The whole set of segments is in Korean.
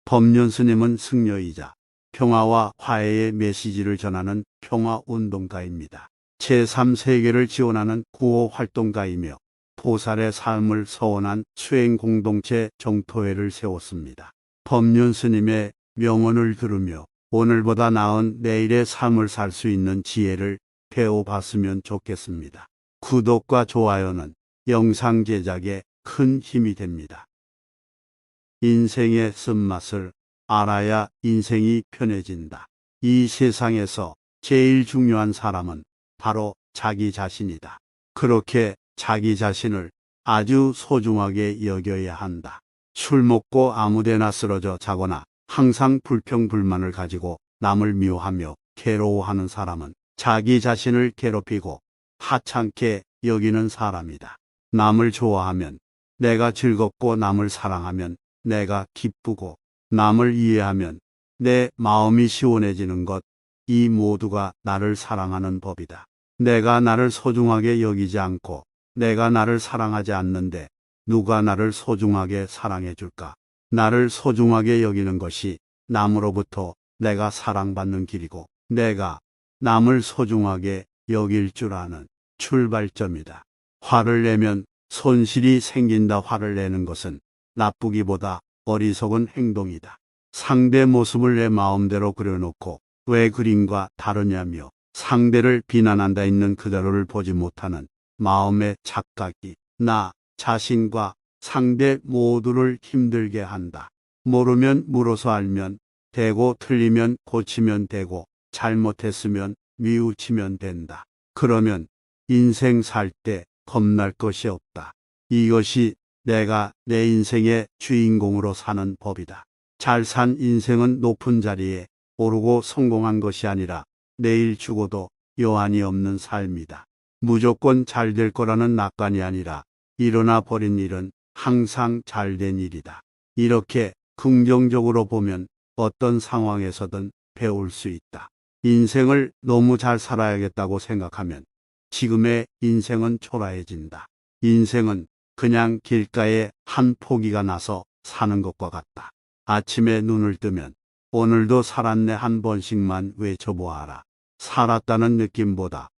법륜 스님은 승려이자 평화와 화해의 메시지를 전하는 평화운동가입니다. 제3세계를 지원하는 구호활동가이며 보살의 삶을 서원한 수행공동체 정토회를 세웠습니다. 법륜 스님의 명언을 들으며 오늘보다 나은 내일의 삶을 살 수 있는 지혜를 배워봤으면 좋겠습니다. 구독과 좋아요는 영상 제작에 큰 힘이 됩니다. 인생의 쓴맛을 알아야 인생이 편해진다. 이 세상에서 제일 중요한 사람은 바로 자기 자신이다. 그렇게 자기 자신을 아주 소중하게 여겨야 한다. 술 먹고 아무데나 쓰러져 자거나 항상 불평불만을 가지고 남을 미워하며 괴로워하는 사람은 자기 자신을 괴롭히고 하찮게 여기는 사람이다. 남을 좋아하면 내가 즐겁고 남을 사랑하면 내가 기쁘고 남을 이해하면 내 마음이 시원해지는 것, 이 모두가 나를 사랑하는 법이다. 내가 나를 소중하게 여기지 않고 내가 나를 사랑하지 않는데 누가 나를 소중하게 사랑해 줄까? 나를 소중하게 여기는 것이 남으로부터 내가 사랑받는 길이고 내가 남을 소중하게 여길 줄 아는 출발점이다. 화를 내면 손실이 생긴다. 화를 내는 것은 나쁘기보다 어리석은 행동이다. 상대 모습을 내 마음대로 그려놓고 왜 그림과 다르냐며 상대를 비난한다 있는 그대로를 보지 못하는 마음의 착각이 나 자신과 상대 모두를 힘들게 한다. 모르면 물어서 알면 되고 틀리면 고치면 되고 잘못했으면 뉘우치면 된다. 그러면 인생 살 때 겁날 것이 없다. 이것이 내가 내 인생의 주인공으로 사는 법이다. 잘 산 인생은 높은 자리에 오르고 성공한 것이 아니라 내일 죽어도 여한이 없는 삶이다. 무조건 잘 될 거라는 낙관이 아니라 일어나 버린 일은 항상 잘된 일이다. 이렇게 긍정적으로 보면 어떤 상황에서든 배울 수 있다. 인생을 너무 잘 살아야겠다고 생각하면 지금의 인생은 초라해진다. 인생은 그냥 길가에 한 포기가 나서 사는 것과 같다. 아침에 눈을 뜨면 오늘도 살았네 한 번씩만 외쳐보아라. 살았다는 느낌보다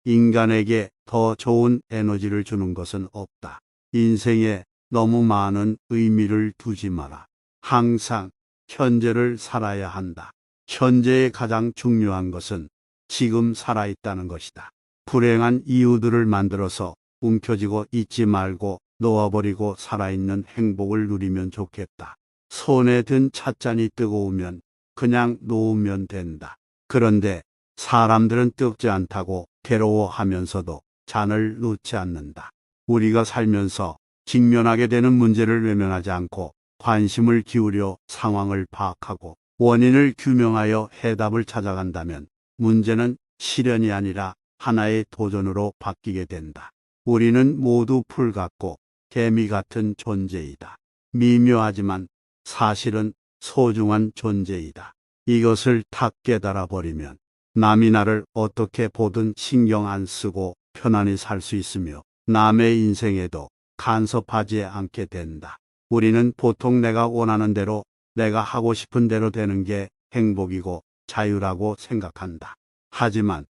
인간에게 더 좋은 에너지를 주는 것은 없다. 인생에 너무 많은 의미를 두지 마라. 항상 현재를 살아야 한다. 현재의 가장 중요한 것은 지금 살아있다는 것이다. 불행한 이유들을 만들어서 움켜쥐고 있지 말고 놓아버리고 살아있는 행복을 누리면 좋겠다. 손에 든 찻잔이 뜨거우면 그냥 놓으면 된다. 그런데 사람들은 뜨겁지 않다고 괴로워하면서도 잔을 놓지 않는다. 우리가 살면서 직면하게 되는 문제를 외면하지 않고 관심을 기울여 상황을 파악하고 원인을 규명하여 해답을 찾아간다면 문제는 시련이 아니라 하나의 도전으로 바뀌게 된다. 우리는 모두 풀 같고 개미 같은 존재이다. 미묘하지만 사실은 소중한 존재이다. 이것을 탁 깨달아 버리면 남이 나를 어떻게 보든 신경 안 쓰고 편안히 살 수 있으며 남의 인생에도 간섭하지 않게 된다. 우리는 보통 내가 원하는 대로 내가 하고 싶은 대로 되는 게 행복이고 자유라고 생각한다. 하지만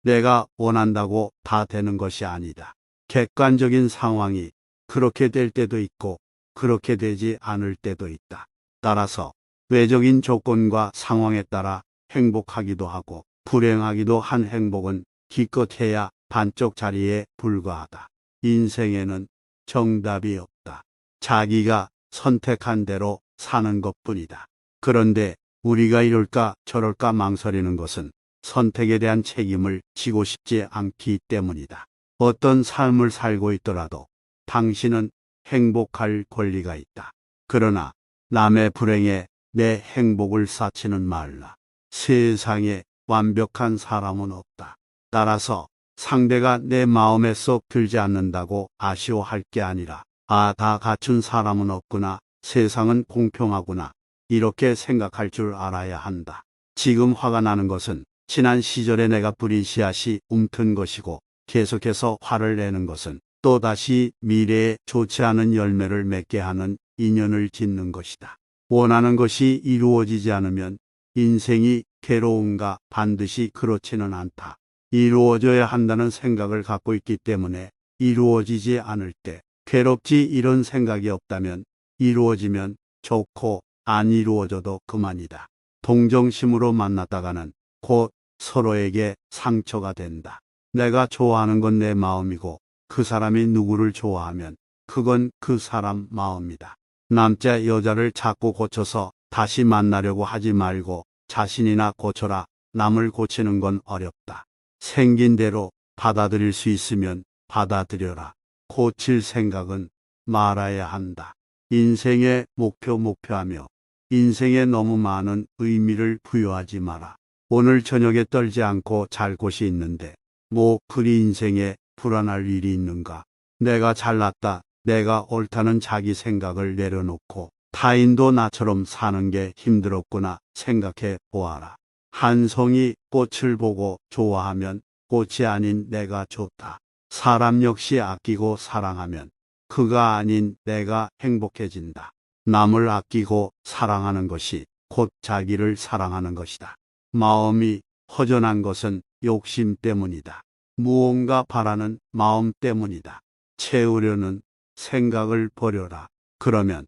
내가 원한다고 다 되는 것이 아니다. 객관적인 상황이 그렇게 될 때도 있고 그렇게 되지 않을 때도 있다. 따라서 외적인 조건과 상황에 따라 행복하기도 하고 불행하기도 한 행복은 기껏해야 반쪽 자리에 불과하다. 인생에는 정답이 없다. 자기가 선택한 대로 사는 것뿐이다. 그런데 우리가 이럴까 저럴까 망설이는 것은 선택에 대한 책임을 지고 싶지 않기 때문이다. 어떤 삶을 살고 있더라도 당신은 행복할 권리가 있다. 그러나 남의 불행에 내 행복을 쌓지는 말라. 세상에 완벽한 사람은 없다. 따라서 상대가 내 마음에 쏙 들지 않는다고 아쉬워할 게 아니라 다 갖춘 사람은 없구나. 세상은 공평하구나. 이렇게 생각할 줄 알아야 한다. 지금 화가 나는 것은 지난 시절에 내가 뿌린 씨앗이 움튼 것이고 계속해서 화를 내는 것은 또다시 미래에 좋지 않은 열매를 맺게 하는 인연을 짓는 것이다. 원하는 것이 이루어지지 않으면 인생이 괴로운가? 반드시 그렇지는 않다. 이루어져야 한다는 생각을 갖고 있기 때문에 이루어지지 않을 때 괴롭지, 이런 생각이 없다면 이루어지면 좋고 안 이루어져도 그만이다. 동정심으로 만났다가는 곧 서로에게 상처가 된다. 내가 좋아하는 건 내 마음이고 그 사람이 누구를 좋아하면 그건 그 사람 마음이다. 남자 여자를 자꾸 고쳐서 다시 만나려고 하지 말고 자신이나 고쳐라. 남을 고치는 건 어렵다. 생긴 대로 받아들일 수 있으면 받아들여라. 고칠 생각은 말아야 한다. 인생의 목표하며 인생에 너무 많은 의미를 부여하지 마라. 오늘 저녁에 떨지 않고 잘 곳이 있는데 뭐 그리 인생에 불안할 일이 있는가? 내가 잘났다, 내가 옳다는 자기 생각을 내려놓고 타인도 나처럼 사는 게 힘들었구나 생각해 보아라. 한 송이 꽃을 보고 좋아하면 꽃이 아닌 내가 좋다. 사람 역시 아끼고 사랑하면 그가 아닌 내가 행복해진다. 남을 아끼고 사랑하는 것이 곧 자기를 사랑하는 것이다. 마음이 허전한 것은 욕심 때문이다. 무언가 바라는 마음 때문이다. 채우려는 생각을 버려라. 그러면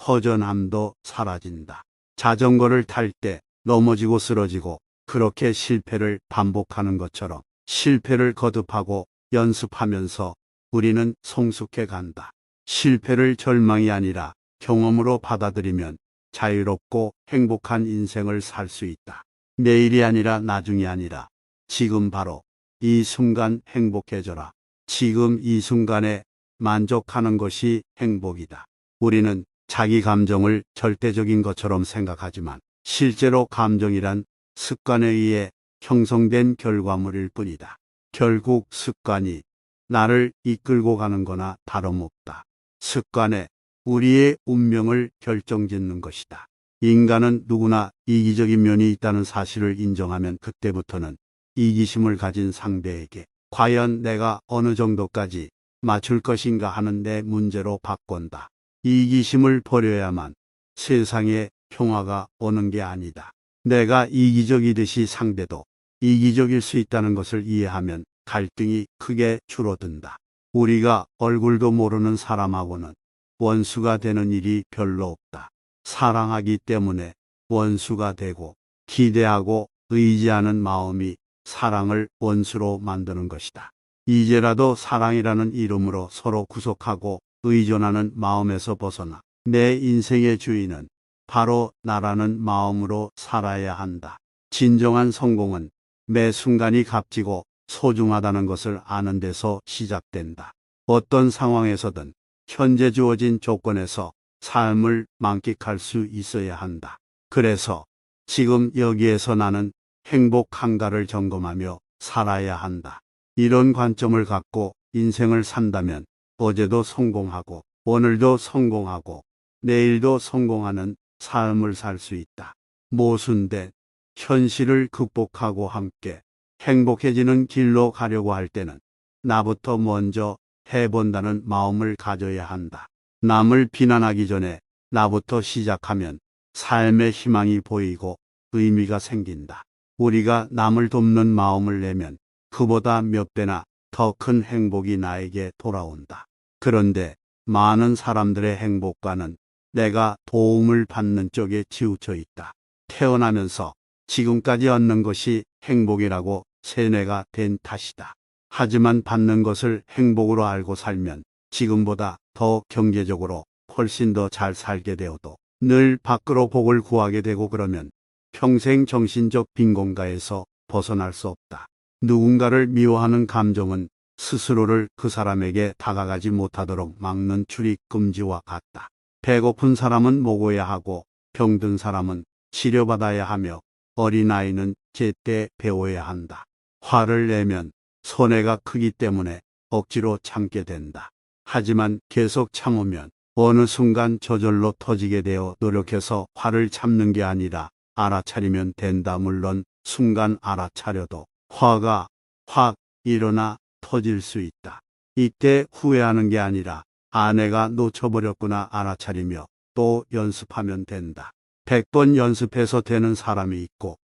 허전함도 사라진다. 자전거를 탈 때 넘어지고 쓰러지고 그렇게 실패를 반복하는 것처럼 실패를 거듭하고 연습하면서 우리는 성숙해 간다. 실패를 절망이 아니라 경험으로 받아들이면 자유롭고 행복한 인생을 살 수 있다. 내일이 아니라 나중이 아니라 지금 바로 이 순간 행복해져라. 지금 이 순간에 만족하는 것이 행복이다. 우리는 자기 감정을 절대적인 것처럼 생각하지만 실제로 감정이란 습관에 의해 형성된 결과물일 뿐이다. 결국 습관이 나를 이끌고 가는 거나 다름없다. 습관에 우리의 운명을 결정짓는 것이다. 인간은 누구나 이기적인 면이 있다는 사실을 인정하면 그때부터는 이기심을 가진 상대에게 과연 내가 어느 정도까지 맞출 것인가 하는 내 문제로 바꾼다. 이기심을 버려야만 세상에 평화가 오는 게 아니다. 내가 이기적이듯이 상대도 이기적일 수 있다는 것을 이해하면 갈등이 크게 줄어든다. 우리가 얼굴도 모르는 사람하고는 원수가 되는 일이 별로 없다. 사랑하기 때문에 원수가 되고 기대하고 의지하는 마음이 사랑을 원수로 만드는 것이다. 이제라도 사랑이라는 이름으로 서로 구속하고 의존하는 마음에서 벗어나 내 인생의 주인은 바로 나라는 마음으로 살아야 한다. 진정한 성공은 매 순간이 값지고 소중하다는 것을 아는 데서 시작된다. 어떤 상황에서든 현재 주어진 조건에서 삶을 만끽할 수 있어야 한다. 그래서 지금 여기에서 나는 행복한가를 점검하며 살아야 한다. 이런 관점을 갖고 인생을 산다면 어제도 성공하고 오늘도 성공하고 내일도 성공하는 삶을 살 수 있다. 모순된 현실을 극복하고 함께 행복해지는 길로 가려고 할 때는 나부터 먼저 해본다는 마음을 가져야 한다. 남을 비난하기 전에 나부터 시작하면 삶의 희망이 보이고 의미가 생긴다. 우리가 남을 돕는 마음을 내면 그보다 몇 배나 더 큰 행복이 나에게 돌아온다. 그런데 많은 사람들의 행복과는 내가 도움을 받는 쪽에 치우쳐 있다. 태어나면서 지금까지 얻는 것이 행복이라고 세뇌가 된 탓이다. 하지만 받는 것을 행복으로 알고 살면 지금보다 더 경제적으로 훨씬 더 잘 살게 되어도 늘 밖으로 복을 구하게 되고 그러면 평생 정신적 빈곤가에서 벗어날 수 없다. 누군가를 미워하는 감정은 스스로를 그 사람에게 다가가지 못하도록 막는 출입 금지와 같다. 배고픈 사람은 먹어야 하고 병든 사람은 치료받아야 하며 어린아이는 제때 배워야 한다. 화를 내면 손해가 크기 때문에 억지로 참게 된다. 하지만 계속 참으면 어느 순간 저절로 터지게 되어 노력해서 화를 참는 게 아니라 알아차리면 된다. 물론 순간 알아차려도 화가 확 일어나 터질 수 있다. 이때 후회하는 게 아니라 아내가 놓쳐버렸구나 알아차리며 또 연습하면 된다. 100번 연습해서 되는 사람이 있고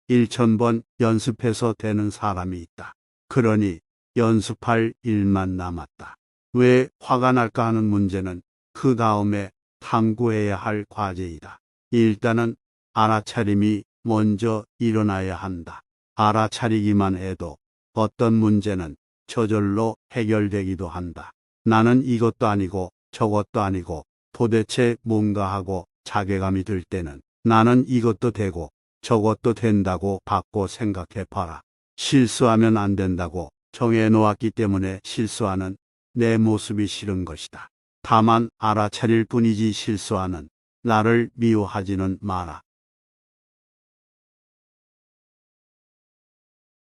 1000번 연습해서 되는 사람이 있다. 그러니 연습할 일만 남았다. 왜 화가 날까 하는 문제는 그 다음에 탐구해야 할 과제이다. 일단은 알아차림이 먼저 일어나야 한다. 알아차리기만 해도 어떤 문제는 저절로 해결되기도 한다. 나는 이것도 아니고 저것도 아니고 도대체 뭔가 하고 자괴감이 들 때는 나는 이것도 되고 저것도 된다고 바꿔 생각해 봐라. 실수하면 안 된다고 정해 놓았기 때문에 실수하는 내 모습이 싫은 것이다. 다만 알아차릴 뿐이지 실수하는 나를 미워하지는 마라.